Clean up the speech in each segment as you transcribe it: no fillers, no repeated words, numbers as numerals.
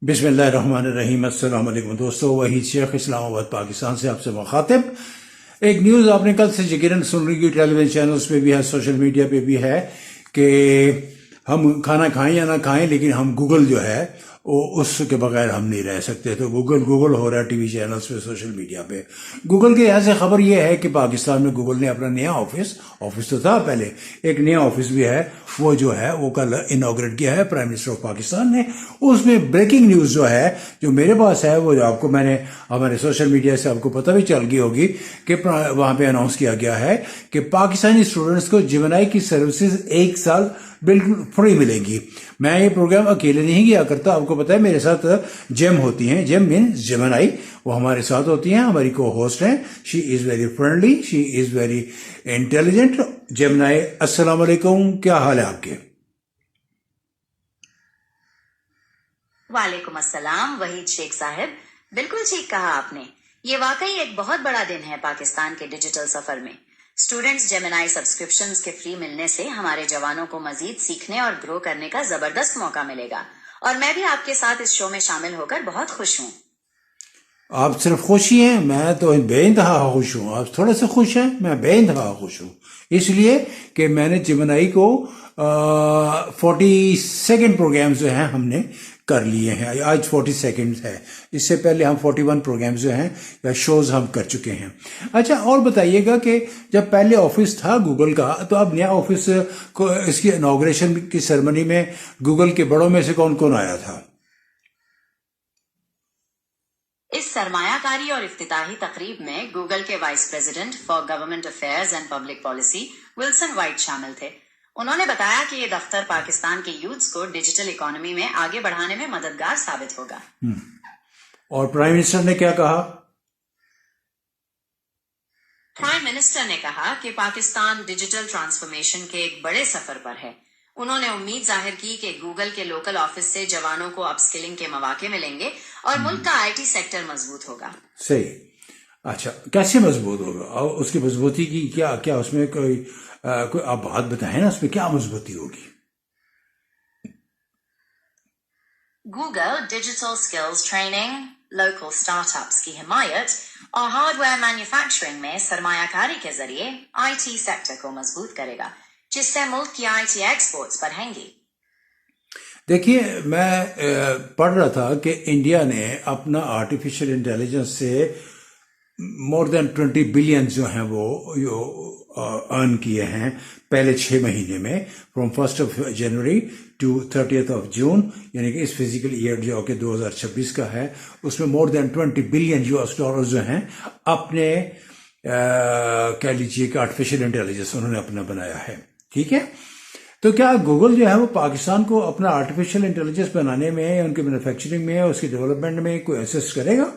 बिस्मिल्लाहिर्रहमानिर्रहीम। अस्सलाम वालेकुम दोस्तों, वहीद शेख इस्लामाबाद पाकिस्तान से आपसे मुखातिब। एक न्यूज़ आपने कल से यकीनन सुन रही होगी, टेलीविजन चैनल्स पे भी है, सोशल मीडिया पे भी है कि हम खाना खाएं या ना खाएं लेकिन हम गूगल जो है वो उसके बगैर हम नहीं रह सकते। तो गूगल हो रहा है टीवी चैनल्स पे, सोशल मीडिया पे। गूगल के यहाँ से खबर ये है कि पाकिस्तान में गूगल ने अपना नया ऑफिस तो था पहले, एक नया ऑफिस भी है, वो जो है वो कल इनॉग्रेट किया है प्राइम मिनिस्टर ऑफ पाकिस्तान ने। उसमें ब्रेकिंग न्यूज़ जो है जो मेरे पास है वो आपको मैंने हमारे सोशल मीडिया से आपको पता भी चल गई होगी कि वहाँ पे अनाउंस किया गया है कि पाकिस्तानी स्टूडेंट्स को जेमिनी की सर्विसेज 1 साल बिल्कुल फ्री मिलेगी। मैं ये प्रोग्राम अकेले नहीं किया करता, आपको पता है मेरे साथ जेम होती हैं, जेम मीन जेमिनी, वो हमारे साथ होती हैं, हमारी को होस्ट हैं। She is very friendly, she is very intelligent. Gemini, अस्सलाम वालेकुम, क्या हाल है आपके? वालेकुम अस्सलाम वहीद शेख साहब, बिल्कुल ठीक कहा आपने। ये वाकई एक बहुत बड़ा दिन है पाकिस्तान के डिजिटल सफर में। स्टूडेंट्स जेमिनी सब्सक्रिप्शंस के फ्री मिलने से हमारे जवानों को मजीद सीखने और ग्रो करने का जबरदस्त मौका मिलेगा, और मैं भी आपके साथ इस शो में शामिल होकर बहुत खुश हूँ। आप सिर्फ खुश ही हैं? मैं तो बेइंतहा खुश हूँ। आप थोड़े से खुश हैं, मैं बेइंतहा खुश हूँ, इसलिए कि मैंने जेमिनी को 42nd प्रोग्राम जो हैं हमने कर लिए हैं। आज 42nd है, इससे पहले हम 41 प्रोग्राम जो हैं या शोज हम कर चुके हैं। अच्छा, और बताइएगा कि जब पहले ऑफिस था गूगल का, तो अब नया ऑफिस को इसकी इनॉग्रेशन की सेरेमनी में गूगल के बड़ों में से कौन कौन आया था? इस सरमायाकारी और इफ्तिताही तकरीब में गूगल के vice president for government affairs and public policy Wilson white शामिल थे। उन्होंने बताया कि ये दफ्तर पाकिस्तान के यूथ्स को डिजिटल इकोनॉमी में आगे बढ़ाने में मददगार साबित होगा। और प्राइम मिनिस्टर ने क्या कहा? प्राइम मिनिस्टर ने कहा कि पाकिस्तान डिजिटल ट्रांसफॉर्मेशन के एक बड़े सफर पर है। उन्होंने उम्मीद जाहिर की कि गूगल के लोकल ऑफिस से जवानों को अपस्किलिंग के मौके मिलेंगे और मुल्क का आईटी सेक्टर मजबूत होगा। सही। अच्छा, कैसे मजबूत होगा और उसकी मजबूती की क्या उसमें कोई आप बात बताएं ना, उसमें क्या मजबूती होगी? Google digital skills training, local startups की हिमायत और हार्डवेयर मैन्युफैक्चरिंग में सरमायाकारी के जरिए आईटी सेक्टर को मजबूत करेगा, जिससे मुल्क की आईटी एक्सपोर्ट्स बढ़ेंगी। देखिए, मैं पढ़ रहा था कि इंडिया ने अपना आर्टिफिशियल इंटेलिजेंस से मोर देन 20 बिलियन जो हैं वो अर्न किए हैं पहले 6 महीने में, फ्रॉम 1 जनवरी टू 30 जून, यानी कि इस फिजिकल ईयर जो कि 2026 का है, उसमें more than 20 billion US dollar जो हैं अपने कह लीजिए कि आर्टिफिशियल इंटेलिजेंस उन्होंने अपना बनाया है। ठीक है, तो क्या गूगल जो है वो पाकिस्तान को अपना आर्टिफिशियल इंटेलिजेंस बनाने में, उनकी मैन्युफैक्चरिंग में, उसकी डेवलपमेंट में कोई असिस्ट करेगा?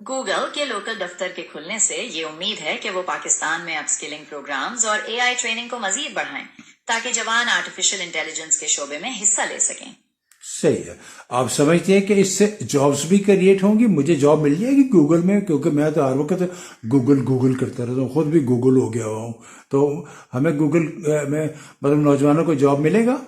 गूगल के लोकल दफ्तर के खुलने से ये उम्मीद है कि वो पाकिस्तान में अपस्किलिंग प्रोग्राम्स और एआई ट्रेनिंग को मजीद बढ़ाएं, ताकि जवान आर्टिफिशियल इंटेलिजेंस के शोबे में हिस्सा ले सकें। सही है। आप समझते हैं कि इससे जॉब्स भी क्रिएट होंगी? मुझे जॉब मिल जाएगी गूगल में, क्योंकि मैं तो हर वक्त गूगल करता रहता हूँ, खुद भी गूगल हो गया हूँ। तो हमें गूगल में मतलब नौजवानों को जॉब मिलेगा?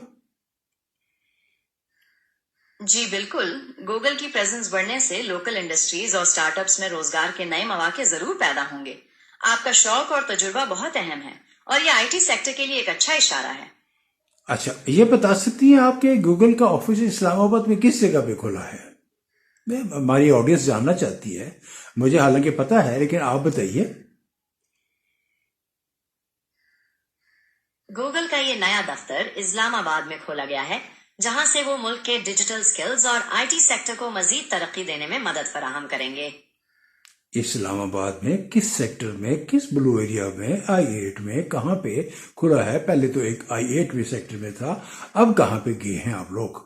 जी बिल्कुल, गूगल की प्रेजेंस बढ़ने से लोकल इंडस्ट्रीज और स्टार्टअप्स में रोजगार के नए मौके जरूर पैदा होंगे। आपका शौक और तजुर्बा बहुत अहम है, और ये आईटी सेक्टर के लिए एक अच्छा इशारा है। अच्छा, ये बता सकती हैं आपके गूगल का ऑफिस इस्लामाबाद में किस जगह पे खुला है? हमारी ऑडियंस जानना चाहती है, मुझे हालांकि पता है, लेकिन आप बताइए। गूगल का ये नया दफ्तर इस्लामाबाद में खोला गया है, जहां से वो मुल्क के डिजिटल स्किल्स और आईटी सेक्टर को मजीद तरक्की देने में मदद फराहम करेंगे। इस्लामाबाद में किस सेक्टर में, किस ब्लू एरिया में, I8 में, कहाँ पे खुला है? पहले तो एक I8 भी सेक्टर में था, अब कहाँ पे गए हैं आप लोग?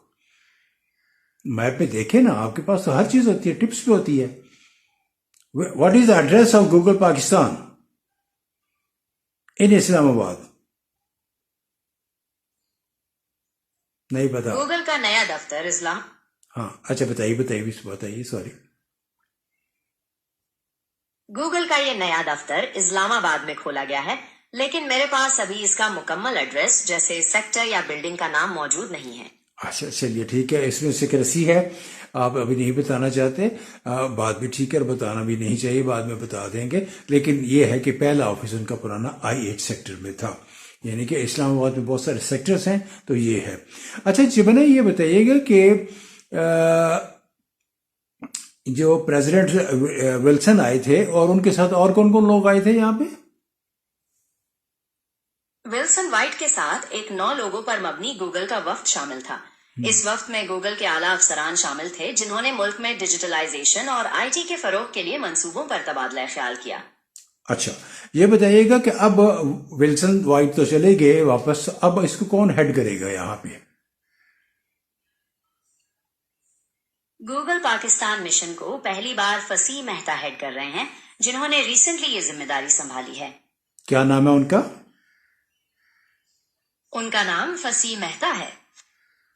मैप पे देखें ना, आपके पास तो हर चीज होती है, टिप्स भी होती है। What is the address of Google Pakistan in Islamabad? नहीं पता? गूगल का नया दफ्तर इस्लाम हाँ, अच्छा बताइए, सॉरी। गूगल का ये नया दफ्तर इस्लामाबाद में खोला गया है, लेकिन मेरे पास अभी इसका मुकम्मल एड्रेस जैसे सेक्टर या बिल्डिंग का नाम मौजूद नहीं है। اچھا چلیے ٹھیک ہے، اس میں سیکریسی ہے، آپ ابھی نہیں بتانا چاہتے، بات بھی ٹھیک ہے اور بتانا بھی نہیں چاہیے، بعد میں بتا دیں گے، لیکن یہ ہے کہ پہلا آفس ان کا پرانا I-8 سیکٹر میں تھا، یعنی کہ اسلام آباد میں بہت سارے سیکٹرز ہیں تو یہ ہے۔ اچھا جبنا یہ بتائیے گا کہ جو پریزیڈنٹ ولسن آئے تھے اور ان کے ساتھ اور کون کون لوگ آئے تھے یہاں پہ؟ ولسن وائٹ کے ساتھ ایک 9 لوگوں پر مبنی گوگل کا وفد شامل تھا۔ اس وفد میں گوگل کے اعلیٰ افسران شامل تھے جنہوں نے ملک میں ڈیجیٹلائزیشن اور IT کے فروغ کے لیے منصوبوں پر تبادلہ خیال کیا۔ اچھا یہ بتائیے گا کہ اب ولسن وائٹ تو چلے گئے واپس، اب اس کو کون ہیڈ کرے گا یہاں پہ؟ گوگل پاکستان مشن کو پہلی بار فصیح مہتا ہیڈ کر رہے ہیں، جنہوں نے ریسنٹلی یہ ذمہ داری سنبھالی ہے۔ کیا نام ہے ان کا؟ ان کا نام فصیح مہتا ہے۔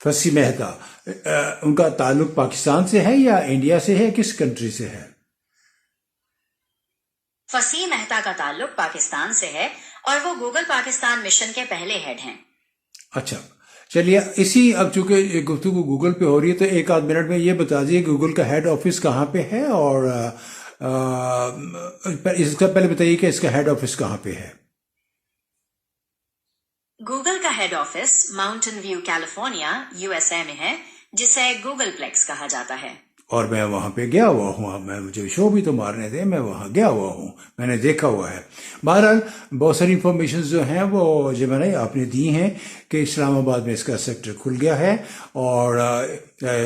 فصیح مہتا، ان کا تعلق پاکستان سے ہے یا انڈیا سے ہے، کس کنٹری سے ہے؟ فصیح مہتا کا تعلق پاکستان سے ہے اور وہ گوگل پاکستان مشن کے پہلے ہیڈ ہیں۔ اچھا چلیے، اب چونکہ گفتگو گوگل پہ ہو رہی ہے تو ایک آدھ منٹ میں یہ بتا دیجیے گوگل کا ہیڈ آفس کہاں پہ ہے، اور اس کا پہلے بتائیے کہ اس کا ہیڈ آفس کہاں پہ ہے؟ گوگل کا head office Mountain View California USA میں ہے، جسے گوگل پلیکس کہا جاتا ہے۔ اور میں وہاں پہ گیا ہوا ہوں، مجھے شو بھی تو مارنے تھے، میں وہاں گیا ہوا ہوں، میں نے دیکھا ہوا ہے۔ بہرحال بہت ساری انفارمیشن جو ہیں وہ جو میں نے آپ نے دی ہیں کہ اسلام آباد میں اس کا سیکٹر کھل گیا ہے اور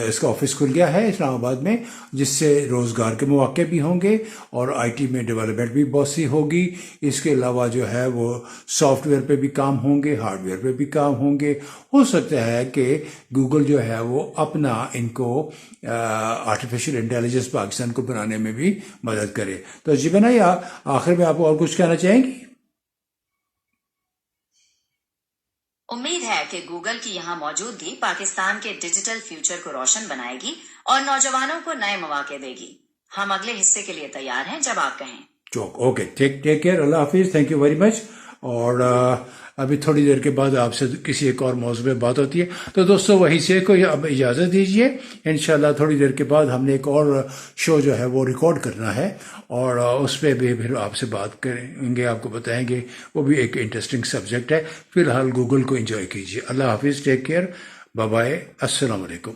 اس کا آفس کھل گیا ہے اسلام آباد میں، جس سے روزگار کے مواقع بھی ہوں گے اور IT میں ڈیولپمنٹ بھی بہت سی ہوگی۔ اس کے علاوہ جو ہے وہ سافٹ ویئر پہ بھی کام ہوں گے، ہارڈ ویئر پہ بھی کام ہوں گے۔ ہو سکتا ہے کہ گوگل جو ہے وہ اپنا ان کو آرٹیفیشل انٹیلیجنس پاکستان کو بنانے میں بھی مدد کرے۔ تو جی بنا آخر میں آپ اور کچھ کہنا چاہیں گی؟ امید ہے کہ گوگل کی یہاں موجودگی پاکستان کے ڈیجیٹل فیوچر کو روشن بنائے گی اور نوجوانوں کو نئے مواقع دے گی۔ ہم اگلے حصے کے لیے تیار ہیں جب آپ کہیں۔ اوکے، ٹیک کیئر، اللہ حافظ، تھینک یو ویری مچ۔ اور ابھی تھوڑی دیر کے بعد آپ سے کسی ایک اور موضوع پہ بات ہوتی ہے، تو دوستو وہی سے کو اب اجازت دیجیے، انشاءاللہ تھوڑی دیر کے بعد ہم نے ایک اور شو جو ہے وہ ریکارڈ کرنا ہے اور اس پہ بھی پھر آپ سے بات کریں گے، آپ کو بتائیں گے، وہ بھی ایک انٹرسٹنگ سبجیکٹ ہے۔ فی الحال گوگل کو انجوائے کیجیے۔ اللہ حافظ، ٹیک کیئر، بائے بائے، السلام علیکم۔